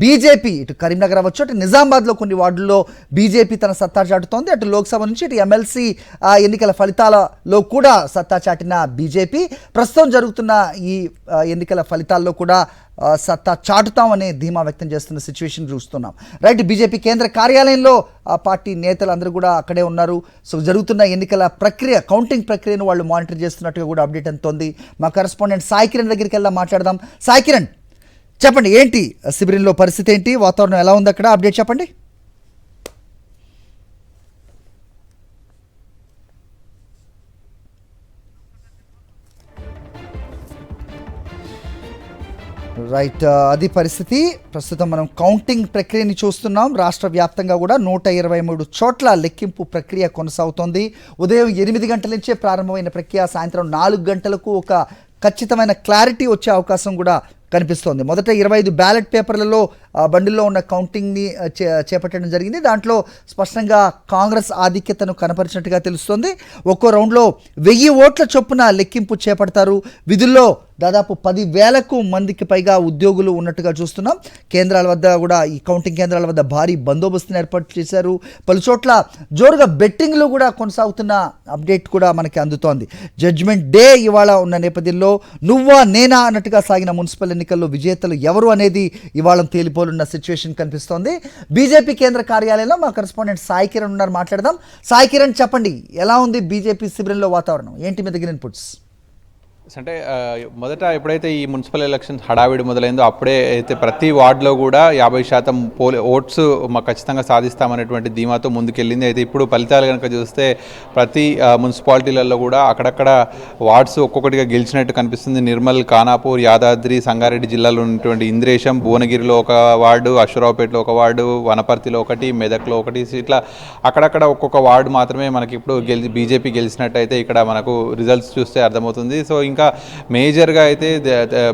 BJP ఇటు కరీంనగర్ అవ్వచ్చు, అటు నిజామాబాద్లో కొన్ని వార్డుల్లో బీజేపీ తన సత్తా చాటుతోంది. అటు లోక్సభ నుంచి ఇటు ఎమ్మెల్సీ ఎన్నికల ఫలితాలలో కూడా సత్తా చాటిన బీజేపీ ప్రస్తుతం జరుగుతున్న ఈ ఎన్నికల ఫలితాల్లో కూడా సత్తా చాటుతామనే ధీమా వ్యక్తం చేస్తున్న సిచ్యువేషన్ చూస్తున్నాం. రైట్, బీజేపీ కేంద్ర కార్యాలయంలో ఆ పార్టీ నేతలు అందరూ కూడా అక్కడే ఉన్నారు. సో జరుగుతున్న ఎన్నికల ప్రక్రియ, కౌంటింగ్ ప్రక్రియను వాళ్ళు మానిటర్ చేస్తున్నట్టుగా కూడా అప్డేట్ అందుతోంది. మా కరెస్పాండెంట్ సాయి కిరణ్ దగ్గరికి వెళ్దాం, మాట్లాడదాం. సాయి కిరణ్, చెప్పండి, ఏంటి శిబిరంలో పరిస్థితి, ఏంటి వాతావరణం ఎలా ఉంది అక్కడ, అప్డేట్ చెప్పండి. రైట్, అది పరిస్థితి. ప్రస్తుతం మనం కౌంటింగ్ ప్రక్రియని చూస్తున్నాం. రాష్ట్ర వ్యాప్తంగా కూడా 123 చోట్ల లెక్కింపు ప్రక్రియ కొనసాగుతోంది. ఉదయం 8 గంటల నుంచే ప్రారంభమైన ప్రక్రియ సాయంత్రం 4 గంటలకు ఒక ఖచ్చితమైన క్లారిటీ వచ్చే అవకాశం కూడా కనిపిస్తోంది. మొదట 25 బ్యాలెట్ పేపర్లలో బండిల్లో ఉన్న కౌంటింగ్ని చేపట్టడం జరిగింది. దాంట్లో స్పష్టంగా కాంగ్రెస్ ఆధిక్యతను కనపరిచినట్టుగా తెలుస్తోంది. ఒక్కో రౌండ్లో 1000 ఓట్ల చొప్పున లెక్కింపు చేపడతారు. విధుల్లో దాదాపు 10,000 మందికి పైగా ఉద్యోగులు ఉన్నట్టుగా చూస్తున్నాం. కేంద్రాల వద్ద కూడా, ఈ కౌంటింగ్ కేంద్రాల వద్ద భారీ బందోబస్తుని ఏర్పాటు చేశారు. పలుచోట్ల జోరుగా బెట్టింగ్లు కూడా కొనసాగుతున్న అప్డేట్ కూడా మనకి అందుతోంది. జడ్జిమెంట్ డే ఇవాళ ఉన్న నేపథ్యంలో నువ్వా నేనా అన్నట్టుగా సాగిన మున్సిపల్ ఎన్నికల్లో విజేతలు ఎవరు అనేది ఇవాళ తేలిపోలున్న సిచ్యువేషన్ కనిపిస్తోంది. బీజేపీ కేంద్ర కార్యాలయంలో మా కరెస్పాండెంట్ సాయి కిరణ్ ఉన్నారు, మాట్లాడదాం. సాయి కిరణ్, చెప్పండి, ఎలా ఉంది బీజేపీ శిబిరంలో వాతావరణం, ఏంటి మీ దగ్గర ఇన్పుట్స్? అంటే మొదట ఎప్పుడైతే ఈ మున్సిపల్ ఎలక్షన్స్ హడావిడి మొదలైందో అప్పుడే అయితే ప్రతి వార్డులో కూడా 50% ఓట్స్ ఖచ్చితంగా సాధిస్తామనేటువంటి ధీమాతో ముందుకెళ్ళింది. అయితే ఇప్పుడు ఫలితాలు కనుక చూస్తే ప్రతి మున్సిపాలిటీలలో కూడా అక్కడక్కడ వార్డ్స్ ఒక్కొక్కటిగా గెలిచినట్టు కనిపిస్తుంది. నిర్మల్, ఖానాపూర్, యాదాద్రి, సంగారెడ్డి జిల్లాలో ఉన్నటువంటి ఇంద్రేశం, భువనగిరిలో ఒక వార్డు, అశ్వరావుపేటలో ఒక వార్డు, వనపర్తిలో ఒకటి, మెదక్లో ఒకటి, ఇట్లా అక్కడక్కడ ఒక్కొక్క వార్డు మాత్రమే మనకి ఇప్పుడు బీజేపీ గెలిచినట్టయితే ఇక్కడ మనకు రిజల్ట్స్ చూస్తే అర్థమవుతుంది. సో ఇంకా మేజర్గా అయితే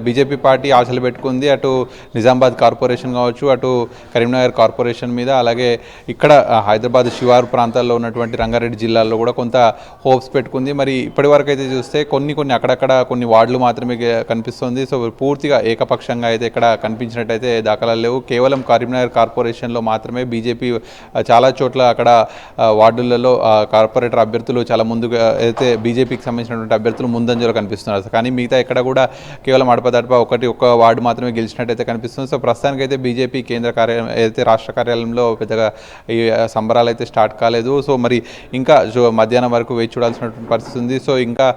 బీజేపీ పార్టీ ఆశలు పెట్టుకుంది. అటు నిజామాబాద్ కార్పొరేషన్ కావచ్చు, అటు కరీంనగర్ కార్పొరేషన్ మీద, అలాగే ఇక్కడ హైదరాబాద్ శివారు ప్రాంతాల్లో ఉన్నటువంటి రంగారెడ్డి జిల్లాల్లో కూడా కొంత హోప్స్ పెట్టుకుంది. మరి ఇప్పటి వరకు అయితే చూస్తే కొన్ని అక్కడక్కడ కొన్ని వార్డులు మాత్రమే కనిపిస్తుంది. సో పూర్తిగా ఏకపక్షంగా అయితే ఇక్కడ కనిపించినట్టయితే దాఖలాలు లేవు. కేవలం కరీంనగర్ కార్పొరేషన్లో మాత్రమే బీజేపీ చాలా చోట్ల అక్కడ వార్డులలో కార్పొరేటర్ అభ్యర్థులు చాలా ముందుగా అయితే బీజేపీకి సంబంధించినటువంటి అభ్యర్థులు ముందంజలో కనిపిస్తున్నారు. కానీ మిగతా ఎక్కడ కూడా కేవలం అడపదడప ఒక్క వార్డు మాత్రమే గెలిచినట్టయితే కనిపిస్తుంది. సో ప్రస్తుతానికి అయితే బీజేపీ కేంద్ర కార్యాలయం అయితే రాష్ట్ర కార్యాలయంలో పెద్దగా ఈ సంబరాలు అయితే స్టార్ట్ కాలేదు. సో మరి ఇంకా మధ్యాహ్నం వరకు వేచి చూడాల్సినటువంటి పరిస్థితి ఉంది. సో ఇంకా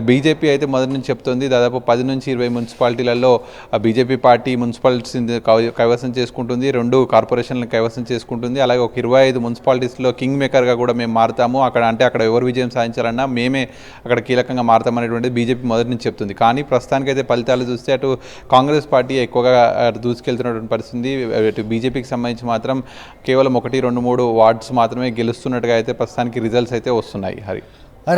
బీజేపీ అయితే మొదటి నుంచి చెప్తుంది దాదాపు 10 నుంచి 20 మున్సిపాలిటీలలో బీజేపీ పార్టీ మున్సిపాలిటీస్ కైవసం చేసుకుంటుంది, 2 కార్పొరేషన్లను కైవసం చేసుకుంటుంది. అలాగే ఒక 25 మున్సిపాలిటీస్లో కింగ్ మేకర్గా కూడా మేము మారుతాము, అక్కడ ఎవరు విజయం సాధించాలన్నా మేమే అక్కడ కీలకంగా మారుతామనేటువంటి బీజేపీ మొదటి నుంచి చెప్తుంది. కానీ ప్రస్తుతానికైతే ఫలితాలు చూస్తే అటు కాంగ్రెస్ పార్టీ ఎక్కువగా దూసుకెళ్తున్నటువంటి పరిస్థితి. అటు బీజేపీకి సంబంధించి మాత్రం కేవలం 1, 2, 3 వార్డ్స్ మాత్రమే గెలుస్తున్నట్టుగా అయితే ప్రస్తుతానికి రిజల్ట్స్ అయితే వస్తున్నాయి. హరి,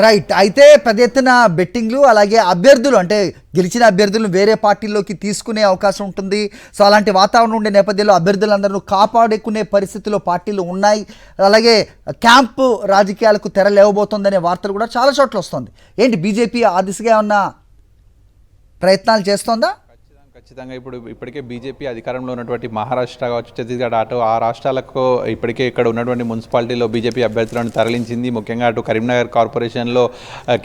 రైట్, అయితే పెద్ద ఎత్తున బెట్టింగ్లు, అలాగే అభ్యర్థులు అంటే గెలిచిన అభ్యర్థులను వేరే పార్టీల్లోకి తీసుకునే అవకాశం ఉంటుంది. సో అలాంటి వాతావరణం ఉండే నేపథ్యంలో అభ్యర్థులందరూ కాపాడుకునే పరిస్థితిలో పార్టీలు ఉన్నాయి. అలాగే క్యాంపు రాజకీయాలకు తెర లేవబోతోందనే వార్తలు కూడా చాలా చోట్ల వస్తుంది. ఏంటి బీజేపీ ఆ దిశగా ఉన్న ప్రయత్నాలు చేస్తోందా? ఖచ్చితంగా ఇప్పటికే బీజేపీ అధికారంలో ఉన్నటువంటి మహారాష్ట్ర కావచ్చు, ఛత్తీస్గఢ్, అటు ఆ రాష్ట్రాలకు ఇప్పటికే ఇక్కడ ఉన్నటువంటి మున్సిపాలిటీలో బీజేపీ అభ్యర్థులను తరలించింది. ముఖ్యంగా అటు కరీంనగర్ కార్పొరేషన్లో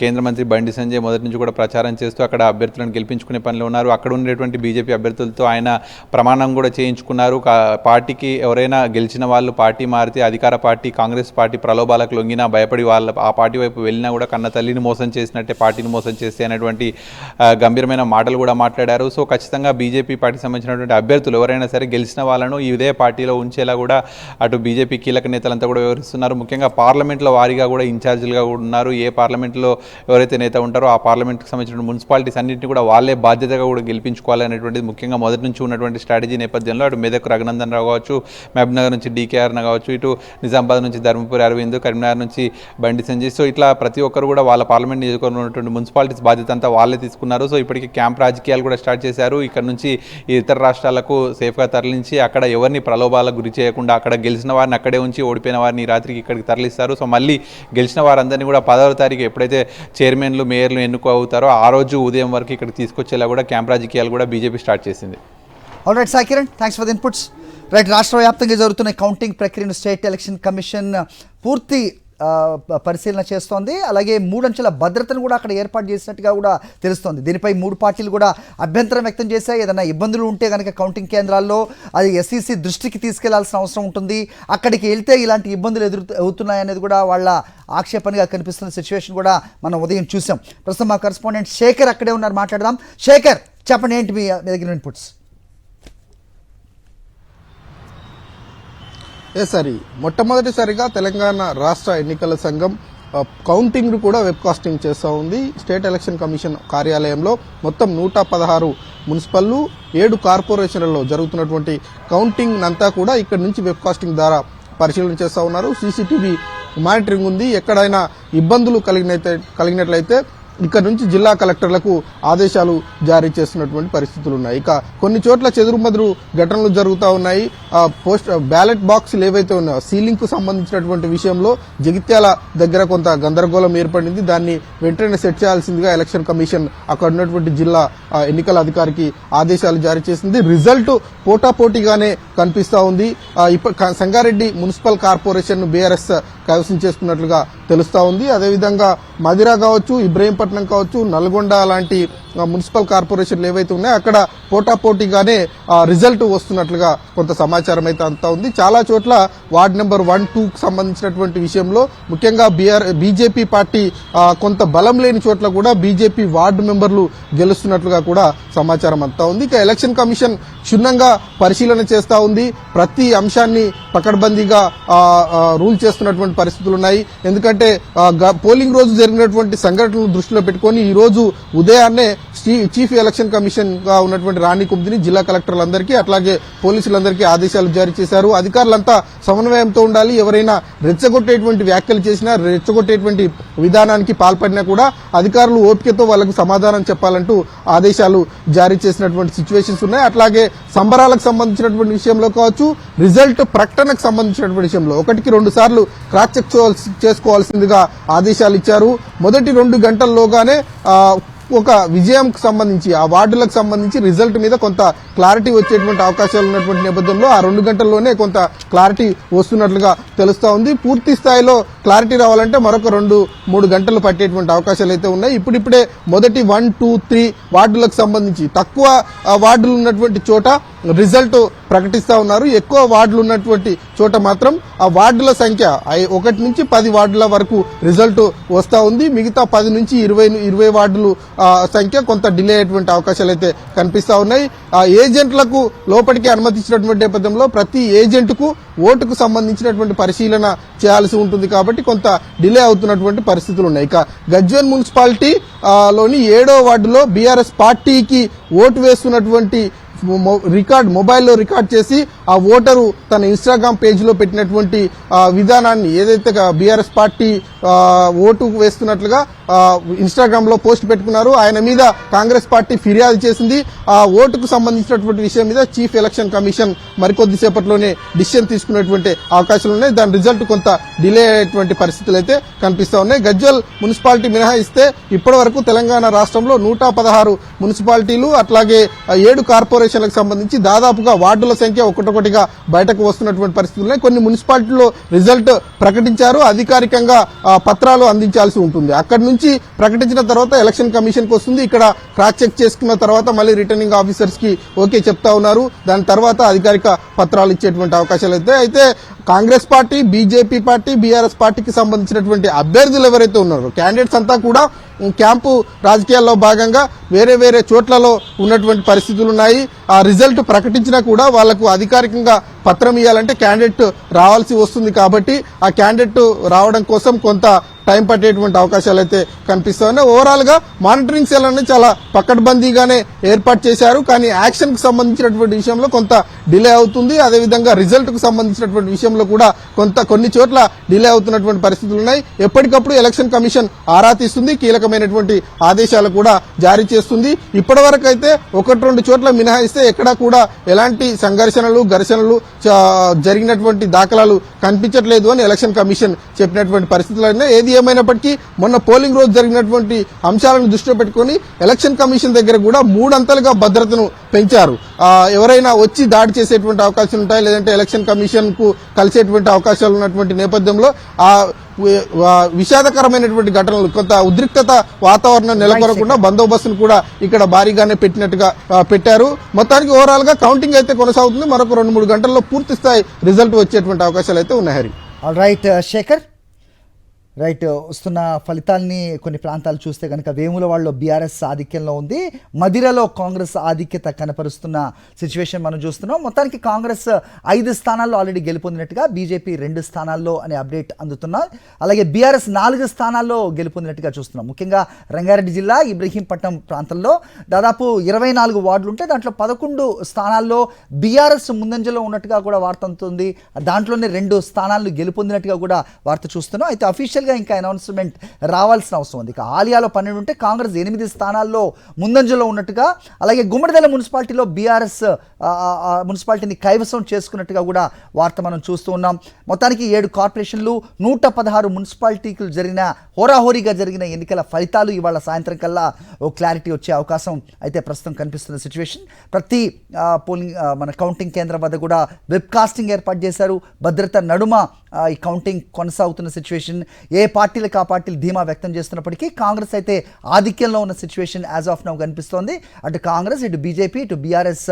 కేంద్ర మంత్రి బండి సంజయ్ మొదటి నుంచి కూడా ప్రచారం చేస్తూ అక్కడ అభ్యర్థులను గెలిపించుకునే పనిలో ఉన్నారు. అక్కడ ఉండేటువంటి బీజేపీ అభ్యర్థులతో ఆయన ప్రమాణం కూడా చేయించుకున్నారు. పార్టీకి ఎవరైనా గెలిచిన వాళ్ళు పార్టీ మారితే అధికార పార్టీ కాంగ్రెస్ పార్టీ ప్రలోభాలకు లొంగినా భయపడి ఆ పార్టీ వైపు వెళ్ళినా కూడా కన్న తల్లిని మోసం చేసినట్టే పార్టీని మోసం చేస్తే అనేటువంటి గంభీరమైన మాటలు కూడా మాట్లాడారు. సో ఖచ్చితంగా బీజేపీ పార్టీకి సంబంధించినటువంటి అభ్యర్థులు ఎవరైనా సరే గెలిచిన వాళ్ళను ఇదే పార్టీలో ఉంచేలా కూడా అటు బీజేపీ కీలక నేతలంతా కూడా వివరిస్తున్నారు. ముఖ్యంగా పార్లమెంట్లో వారీగా కూడా ఇన్ఛార్జీలుగా కూడా ఉన్నారు. ఏ పార్లమెంట్లో ఎవరైతే నేత ఉంటారో ఆ పార్లమెంట్కి సంబంధించిన మున్సిపాలిటీస్ అన్నింటినీ కూడా వాళ్ళే బాధ్యతగా కూడా గెలిపించుకోవాలనేటువంటిది ముఖ్యంగా మొదటి నుంచి ఉన్నటువంటి స్ట్రాటజీ నేపథ్యంలో అటు మెదక్ రఘునందన్ రావు కావచ్చు, మహబూబ్నగర్ నుంచి డీకేఆర్ కావచ్చు, ఇటు నిజామాబాద్ నుంచి ధర్మపురి అరవింద్, కరీంనగర్ నుంచి బండి సంజయ్. సో ఇట్లా ప్రతి ఒక్కరు కూడా వాళ్ళ పార్లమెంట్ నియోజకవర్గంలో ఉన్నటువంటి మున్సిపాలిటీస్ బాధ్యత అంతా వాళ్ళే తీసుకున్నారు. సో ఇప్పటికీ క్యాంప్ రాజకీయాలు కూడా స్టార్ట్ చేశారు. ఇక్కడ నుంచి ఇతర రాష్ట్రాలకు సేఫ్గా తరలించి అక్కడ ఎవరిని ప్రలోభాలకు గురి చేయకుండా అక్కడ గెలిచిన వారిని అక్కడే ఉంచి ఓడిపోయిన వారిని రాత్రికి ఇక్కడికి తరలిస్తారు. సో మళ్ళీ గెలిచిన వారందరినీ కూడా 10వ తారీఖు ఎప్పుడైతే చైర్మన్లు మేయర్లు ఎన్నుకో అవుతారో ఆ రోజు ఉదయం వరకు ఇక్కడికి తీసుకొచ్చేలా కూడా క్యాంప్ రాజకీయాలు కూడా బీజేపీ స్టార్ట్ చేసింది. All right Sai Kiran, thanks for the inputs. Right, రాష్ట్ర వ్యాప్తంగా జరుగుతున్న కౌంటింగ్ ప్రక్రియను స్టేట్ ఎలక్షన్ కమిషన్ పూర్తి పరిశీలన చేస్తోంది. అలాగే 3 అంచెల భద్రతను కూడా అక్కడ ఏర్పాటు చేసినట్టుగా కూడా తెలుస్తోంది. దీనిపై 3 పార్టీలు కూడా అభ్యంతరం వ్యక్తం చేశాయి. ఏదైనా ఇబ్బందులు ఉంటే కనుక కౌంటింగ్ కేంద్రాల్లో అది ఎస్ఈసి దృష్టికి తీసుకెళ్లాల్సిన అవసరం ఉంటుంది. అక్కడికి వెళ్తే ఇలాంటి ఇబ్బందులు అవుతున్నాయనేది కూడా వాళ్ళ ఆక్షేపణగా కనిపిస్తున్న సిచ్యువేషన్ కూడా మనం ఉదయం చూసాం. ప్రస్తుతం మా కరెస్పాండెంట్ శేఖర్ అక్కడే ఉన్నారు, మాట్లాడదాం. శేఖర్, చెప్పండి, ఏంటి మీ దగ్గర ఇన్పుట్స్? సరి మొట్టమొదటిసారిగా తెలంగాణ రాష్ట్ర ఎన్నికల సంఘం కౌంటింగ్ కూడా వెబ్కాస్టింగ్ చేస్తూ ఉంది. స్టేట్ ఎలక్షన్ కమిషన్ కార్యాలయంలో మొత్తం 116 మున్సిపల్లు 7 కార్పొరేషన్లలో జరుగుతున్నటువంటి కౌంటింగ్ అంతా కూడా ఇక్కడ నుంచి వెబ్కాస్టింగ్ ద్వారా పరిశీలన చేస్తూ ఉన్నారు. సీసీటీవీ మానిటరింగ్ ఉంది. ఎక్కడైనా ఇబ్బందులు కలిగినట్లయితే ఇక్కడ నుంచి జిల్లా కలెక్టర్లకు ఆదేశాలు జారీ చేస్తున్నటువంటి పరిస్థితులు ఉన్నాయి. ఇక కొన్ని చోట్ల చెదురుమదురు ఘటనలు జరుగుతూ ఉన్నాయి. బ్యాలెట్ బాక్సులు ఏవైతే ఉన్నాయో సీలింగ్ కు సంబంధించినటువంటి విషయంలో జగిత్యాల దగ్గర కొంత గందరగోళం ఏర్పడింది. దాన్ని వెంటనే సెట్ చేయాల్సిందిగా ఎలక్షన్ కమిషన్ అక్కడ ఉన్నటువంటి జిల్లా ఎన్నికల అధికారికి ఆదేశాలు జారీ చేసింది. రిజల్ట్ పోటాపోటీగానే కనిపిస్తా ఉంది. సంగారెడ్డి మున్సిపల్ కార్పొరేషన్ బీఆర్ఎస్ కైవసం చేసుకున్నట్లుగా తెలుస్తా ఉంది. అదేవిధంగా మదిరా కావచ్చు, ఇబ్రహీంపట్నం కావచ్చు, నల్గొండ లాంటి మున్సిపల్ కార్పొరేషన్లు ఏవైతే ఉన్నాయో అక్కడ పోటాపోటీగానే రిజల్ట్ వస్తున్నట్లుగా కొంత సమాచారం అయితే అంతా ఉంది. చాలా చోట్ల వార్డు నెంబర్ 1, 2కు సంబంధించినటువంటి విషయంలో ముఖ్యంగా బీజేపీ పార్టీ కొంత బలం లేని చోట్ల కూడా బీజేపీ వార్డు మెంబర్లు గెలుస్తున్నట్లుగా కూడా సమాచారం అంతా ఉంది. ఇక ఎలక్షన్ కమిషన్ క్షుణ్ణంగా పరిశీలన చేస్తా ఉంది. ప్రతి అంశాన్ని పకడ్బందీగా రూల్ చేస్తున్నటువంటి పరిస్థితులు ఉన్నాయి. ఎందుకంటే పోలింగ్ రోజు జరిగినటువంటి సంఘటనలు దృష్టిలో పెట్టుకుని ఈ రోజు ఉదయాన్నే చీఫ్ ఎలక్షన్ కమిషన్ గా ఉన్నటువంటి రాణి కుందిని జిల్లా కలెక్టర్లందరికీ అట్లాగే పోలీసులందరికీ ఆదేశాలు జారీ చేశారు. అధికారులంతా సమన్వయంతో ఉండాలి. ఎవరైనా రెచ్చగొట్టేటువంటి వ్యాఖ్యలు చేసినా, రెచ్చగొట్టేటువంటి విధానానికి పాల్పడినా కూడా అధికారులు ఓపికతో వాళ్ళకు సమాధానం చెప్పాలంటూ ఆదేశాలు జారీ చేసినటువంటి సిచ్యువేషన్స్ ఉన్నాయి. అట్లాగే సంబరాలకు సంబంధించినటువంటి విషయంలో కావచ్చు, రిజల్ట్ ప్రకటనకు సంబంధించినటువంటి విషయంలో 1కి 2 సార్లు క్రాస్ చెక్ చేసుకోవాల్సిందిగా ఆదేశాలు ఇచ్చారు. మొదటి 2 గంటల్లోగానే ఒక విజయంకు సంబంధించి ఆ వార్డులకు సంబంధించి రిజల్ట్ మీద కొంత క్లారిటీ వచ్చేటువంటి అవకాశాలు ఉన్నటువంటి నేపథ్యంలో ఆ 2 గంటల్లోనే కొంత క్లారిటీ వస్తున్నట్లుగా తెలుస్తా ఉంది. పూర్తి స్థాయిలో క్లారిటీ రావాలంటే మరొక 2-3 గంటలు పట్టేటువంటి అవకాశాలు అయితే ఉన్నాయి. ఇప్పుడిప్పుడే మొదటి 1, 2, 3 వార్డులకు సంబంధించి తక్కువ వార్డులు ఉన్నటువంటి చోట రిజల్ట్ ప్రకటిస్తా ఉన్నారు. ఎక్కువ వార్డులు ఉన్నటువంటి చోట మాత్రం ఆ వార్డుల సంఖ్య 1 నుంచి 10 వార్డుల వరకు రిజల్ట్ వస్తా ఉంది. మిగతా 10 నుంచి 20 వార్డులు సంఖ్య కొంత డిలే అయ్యేటువంటి అవకాశాలు అయితే కనిపిస్తా ఉన్నాయి. ఏజెంట్లకు లోపలికి అనుమతించినటువంటి నేపథ్యంలో ప్రతి ఏజెంట్కు ఓటుకు సంబంధించినటువంటి పరిశీలన చేయాల్సి ఉంటుంది కాబట్టి కొంత డిలే అవుతున్నటువంటి పరిస్థితులు ఉన్నాయి. ఇక గజ్వేల్ మున్సిపాలిటీ లోని 7వ వార్డులో బీఆర్ఎస్ పార్టీకి ఓటు వేస్తున్నటువంటి మొబైల్లో రికార్డ్ చేసి ఆ ఓటరు తన ఇన్స్టాగ్రామ్ పేజ్ లో పెట్టినటువంటి విధానాన్ని ఏదైతే బీఆర్ఎస్ పార్టీ ఓటు వేస్తున్నట్లుగా ఇన్స్టాగ్రామ్ లో పోస్ట్ పెట్టుకున్నారు. ఆయన మీద కాంగ్రెస్ పార్టీ ఫిర్యాదు చేసింది. ఆ ఓటుకు సంబంధించినటువంటి విషయం మీద చీఫ్ ఎలక్షన్ కమిషన్ మరికొద్ది సేపట్లోనే డిసిషన్ తీసుకునేటువంటి అవకాశాలు ఉన్నాయి. దాని రిజల్ట్ కొంత డిలే అయ్యేటువంటి పరిస్థితులు అయితే కనిపిస్తా ఉన్నాయి. గజ్వేల్ మున్సిపాలిటీ మినహాయిస్తే ఇప్పటి వరకు తెలంగాణ రాష్ట్రంలో 116 మున్సిపాలిటీలు అట్లాగే 7 కార్పొరేషన్లకు సంబంధించి దాదాపుగా వార్డుల సంఖ్య ఒక్కొక్కటిగా బయటకు వస్తున్నటువంటి పరిస్థితులు ఉన్నాయి. కొన్ని మున్సిపాలిటీల్లో రిజల్ట్ ప్రకటించారు. అధికారికంగా పత్రాలు అందించాల్సి ఉంటుంది. అక్కడి నుంచి ప్రకటించిన తర్వాత ఎలక్షన్ కమిషన్ కు వస్తుంది. ఇక్కడ క్రాస్ చెక్ చేసుకున్న తర్వాత మళ్ళీ రిటర్నింగ్ ఆఫీసర్స్ కి ఓకే చెప్తా ఉన్నారు. దాని తర్వాత అధికారిక పత్రాలు ఇచ్చేటువంటి అవకాశాలు అయితే Congress party, BJP party, BRS పార్టీకి సంబంధించినటువంటి అభ్యర్థులు ఎవరైతే ఉన్నారో క్యాండిడేట్స్ అంతా కూడా క్యాంపు రాజకీయాల్లో భాగంగా వేరే వేరే చోట్లలో ఉన్నటువంటి పరిస్థితులు ఉన్నాయి. ఆ రిజల్ట్ ప్రకటించినా కూడా వాళ్లకు అధికారికంగా పత్రం ఇవ్వాలంటే క్యాండిడేట్ రావాల్సి వస్తుంది. కాబట్టి ఆ క్యాండిడేట్ రావడం కోసం కొంత టైం పట్టేటువంటి అవకాశాలు అయితే కనిపిస్తా ఉన్నాయి. ఓవరాల్ గా మానిటరింగ్ సెల్ అనేది చాలా పకడ్బందీగానే ఏర్పాటు చేశారు. కానీ యాక్షన్ కు సంబంధించినటువంటి విషయంలో కొంత డిలే అవుతుంది. అదేవిధంగా రిజల్ట్ కు సంబంధించినటువంటి విషయంలో కూడా కొన్ని చోట్ల డిలే అవుతున్నటువంటి పరిస్థితులు ఉన్నాయి. ఎప్పటికప్పుడు ఎలక్షన్ కమిషన్ ఆరా తీస్తుంది. కీలకమైనటువంటి ఆదేశాలు కూడా జారీ చేస్తుంది. ఇప్పటి వరకు అయితే 1-2 చోట్ల మినహాయిస్తే ఎక్కడా కూడా ఎలాంటి సంఘర్షణలు, ఘర్షణలు జరిగినటువంటి దాఖలాలు కనిపించట్లేదు అని ఎలక్షన్ కమిషన్ చెప్పినటువంటి పరిస్థితులు ఉన్నాయి. ఏది ఏమైనప్పటికీ మొన్న పోలింగ్ రోజు జరిగినటువంటి అంశాలను దృష్టిలో పెట్టుకుని ఎలక్షన్ కమిషన్ దగ్గర కూడా 3 అంతలుగా భద్రతను పెంచారు. ఎవరైనా వచ్చి దాడి చేసేటువంటి అవకాశాలు ఉంటాయి, లేదంటే ఎలక్షన్ కమిషన్ కు కలిసేటువంటి అవకాశాలు ఉన్నటువంటి నేపథ్యంలో ఆ విషాదకరమైనటువంటి ఘటనలు, కొంత ఉద్రిక్తత వాతావరణం నెలకొనకుండా బందోబస్తును కూడా ఇక్కడ భారీగానే పెట్టినట్టుగా పెట్టారు. మొత్తానికి ఓవరాల్ గా కౌంటింగ్ అయితే కొనసాగుతుంది. మరొక 2-3 గంటల్లో పూర్తి స్థాయి రిజల్ట్ వచ్చేటువంటి అవకాశాలు అయితే ఉన్నాయి. Hari, right Shekhar, right. వస్తున్న ఫలితాలని కొన్ని ప్రాంతాలు చూస్తే కనుక వేములవాడలో బీఆర్ఎస్ ఆధిక్యంలో ఉంది, మదిరలో కాంగ్రెస్ ఆధిక్యత కనపరుస్తున్న సిచ్యువేషన్ మనం చూస్తున్నాం. మొత్తానికి కాంగ్రెస్ 5 స్థానాల్లో ఆల్రెడీ గెలుపొందినట్టుగా, బీజేపీ 2 స్థానాల్లో అనే అప్డేట్ అందుతున్నాయి. అలాగే బీఆర్ఎస్ 4 స్థానాల్లో గెలుపొందినట్టుగా చూస్తున్నాం. ముఖ్యంగా రంగారెడ్డి జిల్లా ఇబ్రహీంపట్నం ప్రాంతంలో దాదాపు 24 వార్డులు ఉంటే దాంట్లో 11 స్థానాల్లో బీఆర్ఎస్ ముందంజలో ఉన్నట్టుగా కూడా వార్త అందుతుంది. దాంట్లోనే 2 స్థానాలను గెలుపొందినట్టుగా కూడా వార్త చూస్తున్నాం. అయితే అఫీషియల్ ఇంకా అనౌన్స్మెంట్ రావాల్సిన అవసరం ఉంది. ఇక ఆలియాలో 12 ఉంటే కాంగ్రెస్ 8 స్థానాల్లో ముందంజలో ఉన్నట్టుగా, అలాగే గుమ్మడిదల మున్సిపాలిటీలో బీఆర్ఎస్ మున్సిపాలిటీని కైవసం చేసుకున్నట్టుగా కూడా వార్త మనం చూస్తూ ఉన్నాం. మొత్తానికి 7 కార్పొరేషన్లు 116 మున్సిపాలిటీలు జరిగిన హోరాహోరీగా జరిగిన ఎన్నికల ఫలితాలు ఇవాళ సాయంత్రం కల్లా ఓ క్లారిటీ వచ్చే అవకాశం అయితే ప్రస్తుతం కనిపిస్తున్న సిచ్యువేషన్. ప్రతి పోలింగ్ మన కౌంటింగ్ కేంద్రం వద్ద కూడా వెబ్ కాస్టింగ్ ఏర్పాటు చేశారు. భద్రత నడుమ ఈ కౌంటింగ్ కొనసాగుతున్న సిచ్యువేషన్. ఏ పార్టీలకు ఆ పార్టీలు ధీమా వ్యక్తం చేస్తున్నప్పటికీ కాంగ్రెస్ అయితే ఆధిక్యంలో ఉన్న సిచ్యువేషన్ యాజ్ ఆఫ్ నౌ కనిపిస్తోంది. అటు కాంగ్రెస్, ఇటు బీజేపీ, ఇటు బీఆర్ఎస్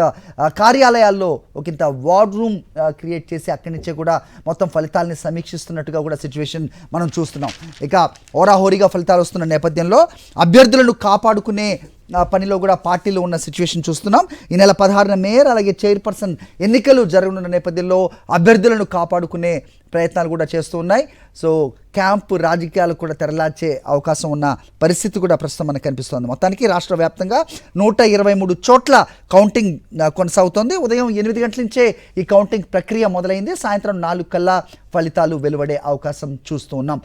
కార్యాలయాల్లో ఒకంత వార్ రూమ్ క్రియేట్ చేసి అక్కడి నుంచే కూడా మొత్తం ఫలితాలని సమీక్షిస్తున్నట్టుగా కూడా సిచ్యువేషన్ మనం చూస్తున్నాం. ఇక హోరాహోరీగా ఫలితాలు వస్తున్న నేపథ్యంలో అభ్యర్థులను కాపాడుకునే పనిలో కూడా పార్టీలో ఉన్న సిచ్యువేషన్ చూస్తున్నాం. ఈ నెల 16న మేయర్ అలాగే చైర్పర్సన్ ఎన్నికలు జరగనున్న నేపథ్యంలో అభ్యర్థులను కాపాడుకునే ప్రయత్నాలు కూడా చేస్తూ ఉన్నాయి. సో క్యాంపు రాజకీయాలు కూడా తెరలాచే అవకాశం ఉన్న పరిస్థితి కూడా ప్రస్తుతం మనకు కనిపిస్తోంది. మొత్తానికి రాష్ట్ర వ్యాప్తంగా 123 చోట్ల కౌంటింగ్ కొనసాగుతోంది. ఉదయం 8 గంటల నుంచే ఈ కౌంటింగ్ ప్రక్రియ మొదలైంది. సాయంత్రం 4 కల్లా ఫలితాలు వెలువడే అవకాశం చూస్తూ ఉన్నాం.